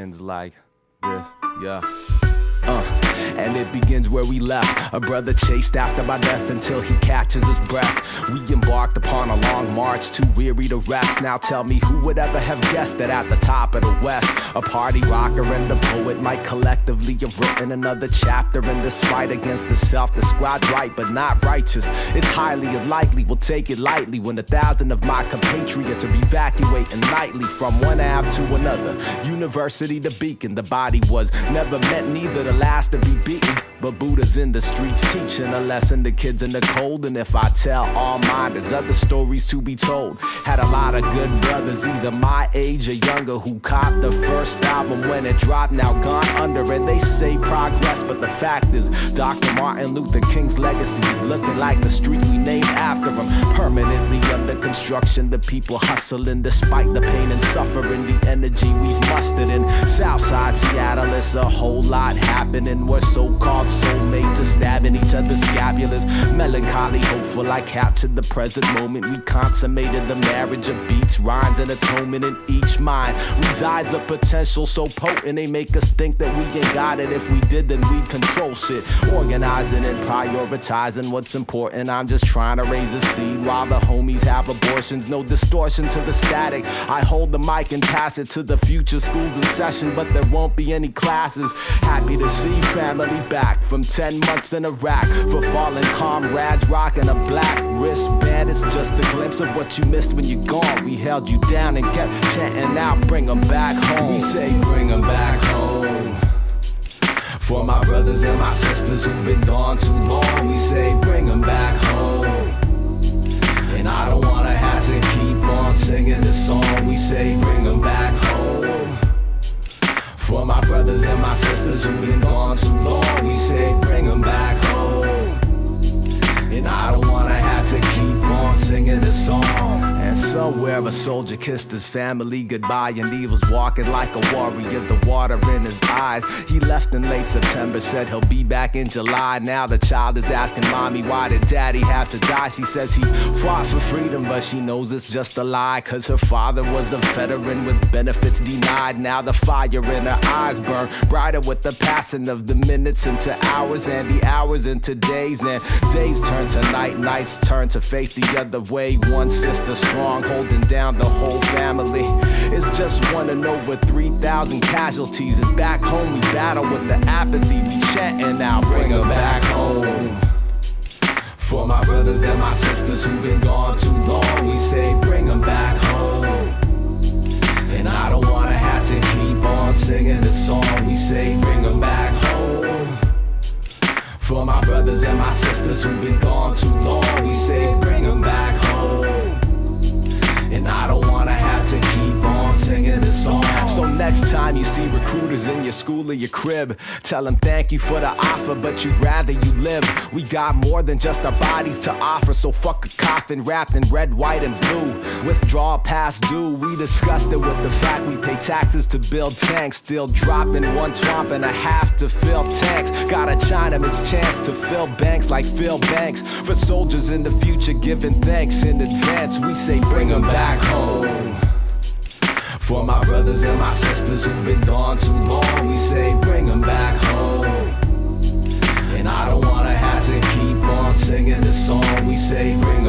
begins like this, yeah. And it begins where we left. A brother chased after my death until he catches his breath. We embarked upon a long march, too weary to rest. Now tell me, who would ever have guessed that at the top of the West, a party rocker and a poet might collectively have written another chapter in this fight against the self, described right but not righteous. It's highly unlikely we'll take it lightly when 1,000 of my compatriots are evacuating nightly from one Ave to another, university to Beacon. The body was never meant neither to last or be beaten, but Buddha's in the streets teaching a lesson to kids in the cold. And if I tell all mine, there's other stories to be told. Had a lot of good brothers, either my age or younger, who copped the first album when it dropped, now gone under. And they say progress, but the fact is Dr. Martin Luther King's legacy is looking like the street we named after him, permanently under construction. The people hustling despite the pain and suffering, the energy we've mustered in Southside Seattle. It's a whole lot happening. We're so-called soulmates are stabbing each other's scapulars. Melancholy, hopeful, I captured the present moment. We consummated the marriage of beats, rhymes, and atonement. In each mind resides a potential so potent they make us think that we ain't got it. If we did, then we'd control shit. Organizing and prioritizing what's important. I'm just trying to raise a seed while the homies have abortions. No distortion to the static. I hold the mic and pass it to the future schools in session, but there won't be any classes. Happy to see family back from 10 months in Iraq. For fallen comrades rocking a black wristband, it's just a glimpse of what you missed when you're gone. We held you down and kept chanting out, bring them back home. We say bring them back home. For my brothers and my sisters who've been gone too long, we say bring them back home. And I don't wanna have to keep on singing this song. We say bring them back home. For my brothers and my sisters who've been gone too long, we say bring them back home. And I don't wanna have to keep on singing this song. And somewhere a soldier kissed his family goodbye, and he was walking like a warrior, the water in his eyes. He left in late September, said he'll be back in July. Now the child is asking mommy, why did daddy have to die? She says he fought for freedom, but she knows it's just a lie, cause her father was a veteran with benefits denied. Now the fire in her eyes burn brighter with the passing of the minutes into hours, and the hours into days, and days turn to night, nights turn to face the other way. One sister strong, holding down the whole family. It's just one in over 3,000 casualties, and back home we battle with the apathy. We chanting now, bring them back home. For my brothers and my sisters who've been gone too long, we say bring them back home. And I don't wanna have to keep on singing this song. We say bring them back home. For my brothers and my sisters who've been gone too long, we say bring them back home. And I don't wanna have to keep on singing this song. So next time you see recruiters in your school or your crib, tell them thank you for the offer, but you'd rather you live. We got more than just our bodies to offer, so fuck a coffin wrapped in red, white, and blue. Withdrawal past due, we discussed it with the fact we pay taxes to build tanks. Still dropping one swamp and a half to fill tanks. Got a Chinaman's chance to fill banks like Phil Banks. For soldiers in the future giving thanks in advance, we say bring them back home. For my brothers and my sisters who've been gone too long, we say bring them back home. And I don't wanna have to keep on singing this song. We say bring